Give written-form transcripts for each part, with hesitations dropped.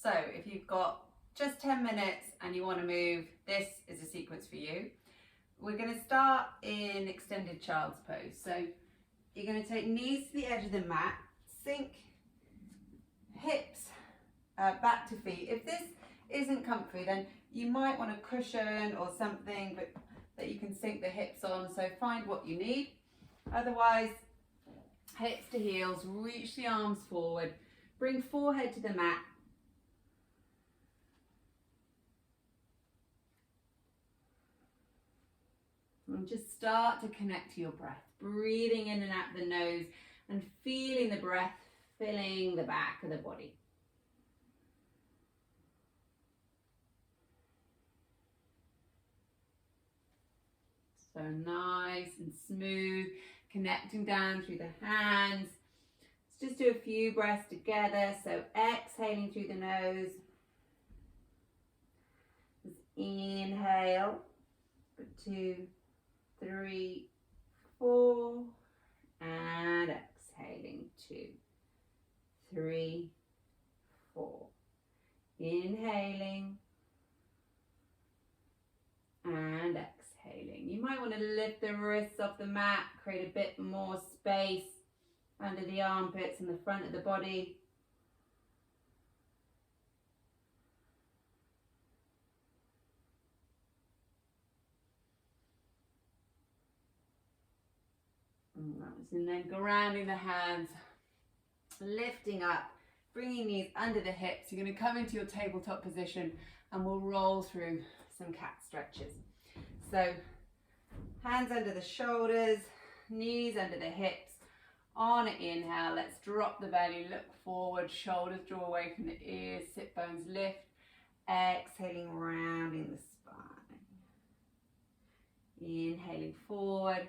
So if you've got just 10 minutes and you want to move, this is a sequence for you. We're going to start in extended child's pose. So you're going to take knees to the edge of the mat, sink hips back to feet. If this isn't comfy, then you might want a cushion or something that you can sink the hips on, so find what you need. Otherwise, hips to heels, reach the arms forward, bring forehead to the mat. And just start to connect to your breath, breathing in and out the nose and feeling the breath filling the back of the body. So nice and smooth, connecting down through the hands. Let's just do a few breaths together. So exhaling through the nose. Just inhale for 2, 3, 4, and exhaling 2, 3, 4. Inhaling and exhaling. You might want to lift the wrists off the mat, create a bit more space under the armpits and the front of the body. And then grounding the hands, lifting up, bringing knees under the hips. You're going to come into your tabletop position and we'll roll through some cat stretches. So hands under the shoulders, knees under the hips. On an inhale, let's drop the belly, look forward, shoulders draw away from the ears, sit bones lift. Exhaling, rounding the spine. Inhaling forward.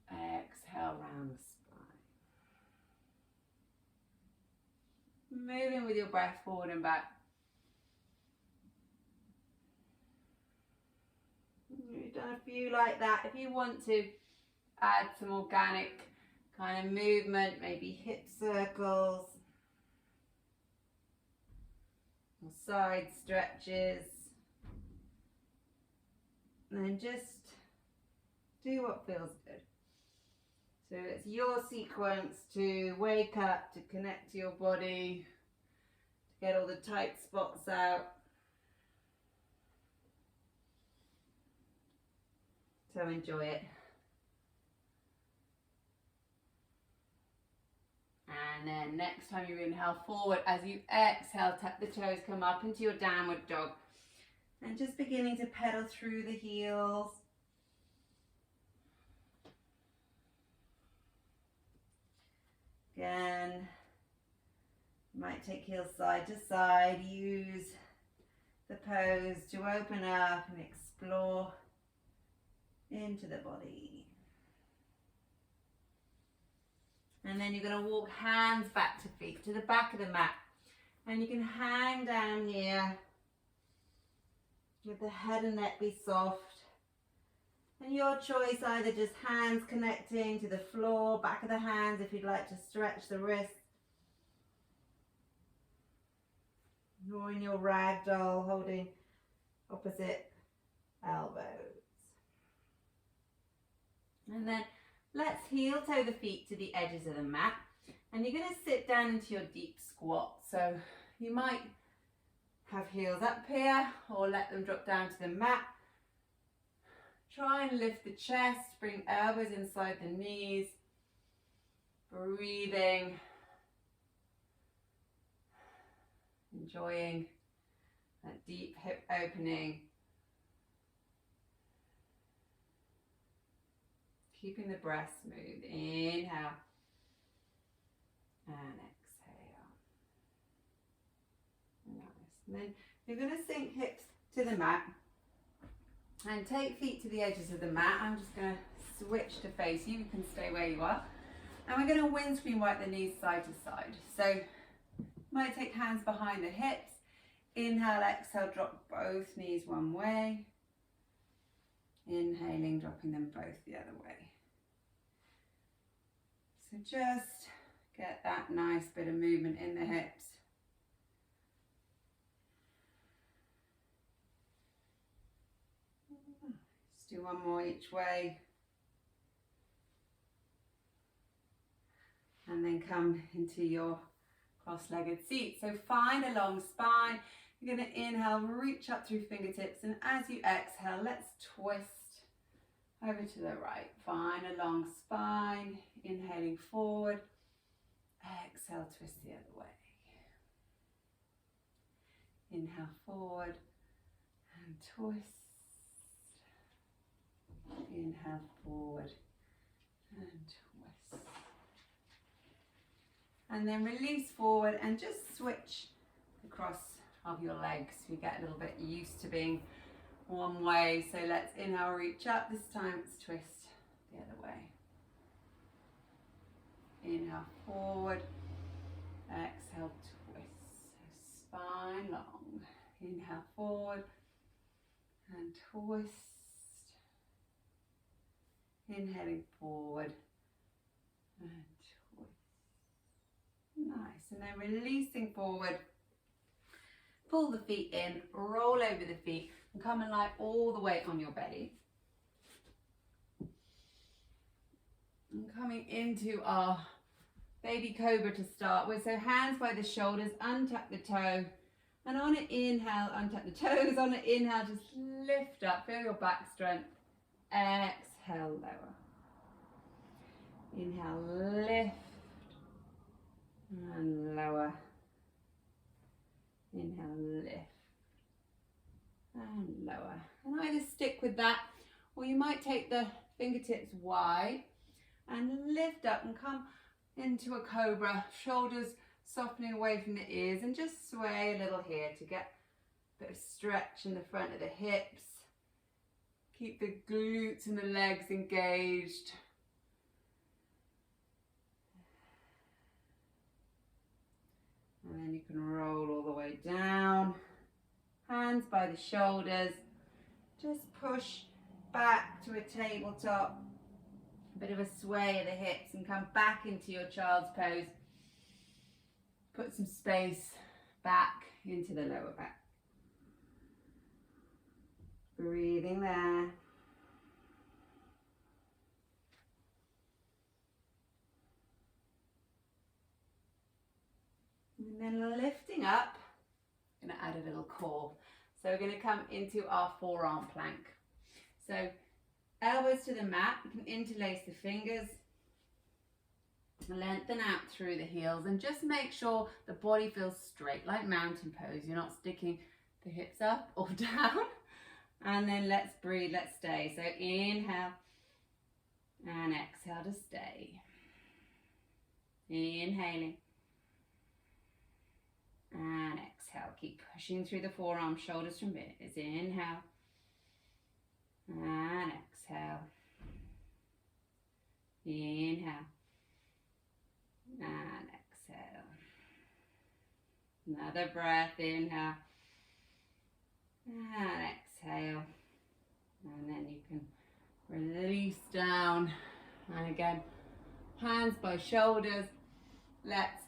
Exhale, round the spine. Moving with your breath forward and back. You've done a few like that. If you want to add some organic kind of movement, maybe hip circles or side stretches, and then just do what feels good. So it's your sequence to wake up, to connect to your body, to get all the tight spots out. So enjoy it. And then next time you inhale forward, as you exhale, tuck the toes, come up into your downward dog. And just beginning to pedal through the heels. Again, you might take heels side to side, use the pose to open up and explore into the body. And then you're going to walk hands back to feet, to the back of the mat. And you can hang down here. Let the head and neck be soft. And your choice, either just hands connecting to the floor, back of the hands if you'd like to stretch the wrists. Or in your ragdoll, holding opposite elbows. And then let's heel toe the feet to the edges of the mat. And you're going to sit down into your deep squat. So you might have heels up here or let them drop down to the mat. Try and lift the chest, bring elbows inside the knees. Breathing. Enjoying that deep hip opening. Keeping the breath smooth. Inhale and exhale. Nice. And then you're going to sink hips to the mat and take feet to the edges of the mat. I'm just going to switch to face you. You can stay where you are. And we're going to windscreen wipe the knees side to side. So you might take hands behind the hips. Inhale, exhale, drop both knees one way. Inhaling, dropping them both the other way. So just get that nice bit of movement in the hips. Let's do one more each way. And then come into your cross-legged seat. So find a long spine. You're going to inhale, reach up through fingertips, and as you exhale, let's twist over to the right. Find a long spine, inhaling forward, exhale, twist the other way. Inhale forward and twist. Inhale forward and twist. And then release forward and just switch the cross of your legs. We get a little bit used to being one way. So let's inhale, reach up. This time it's twist the other way. Inhale forward, exhale, twist. So spine long. Inhale forward and twist. Inhaling forward and twist. Nice. And then releasing forward. Pull the feet in, roll over the feet, and come and lie all the way on your belly. And coming into our baby cobra to start with. So hands by the shoulders, untuck the toe. And on an inhale, untuck the toes. On an inhale, just lift up, feel your back strength. Exhale, lower. Inhale, lift. And lower. Inhale, lift. And lower. And either stick with that, or you might take the fingertips wide and lift up and come into a cobra, shoulders softening away from the ears, and just sway a little here to get a bit of stretch in the front of the hips. Keep the glutes and the legs engaged. And then you can roll all the way down. Hands by the shoulders. Just push back to a tabletop. A bit of a sway of the hips and come back into your child's pose. Put some space back into the lower back. Breathing there. And then lifting up, I'm going to add a little core. So we're going to come into our forearm plank. So elbows to the mat, you can interlace the fingers, lengthen out through the heels, and just make sure the body feels straight, like mountain pose. You're not sticking the hips up or down. And then let's breathe, let's stay. So inhale and exhale to stay. Inhaling and exhale. Keep pushing through the forearm, shoulders from ears. Inhale and exhale. Inhale and exhale. Another breath. Inhale and exhale. And then you can release down. And again, hands by shoulders. Let's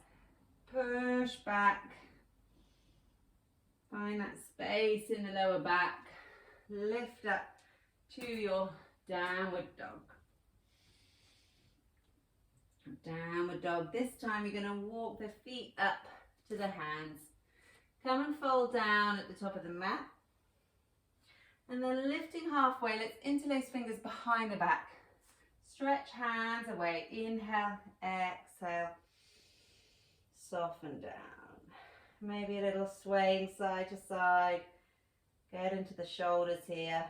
push back. Find that space in the lower back. Lift up to your downward dog. Downward dog. This time you're going to walk the feet up to the hands. Come and fold down at the top of the mat. And then lifting halfway, let's interlace fingers behind the back. Stretch hands away. Inhale, exhale. Soften down. Maybe a little swaying side to side. Get into the shoulders here.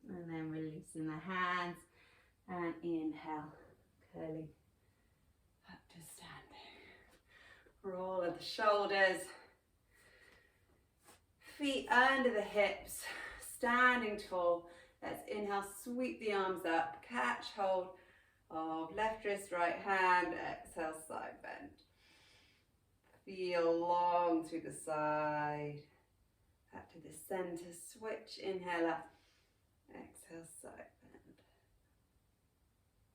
And then releasing the hands. And inhale, curling up to standing. Roll of the shoulders. Feet under the hips. Standing tall. Let's inhale, sweep the arms up. Catch hold of left wrist, right hand. Exhale, side bend. Feel long through the side. Back to the center. Switch. Inhale up. Exhale, side bend.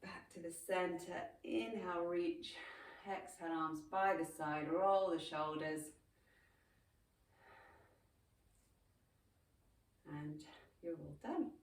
Back to the center. Inhale, reach. Exhale, arms by the side. Roll the shoulders. you're all done.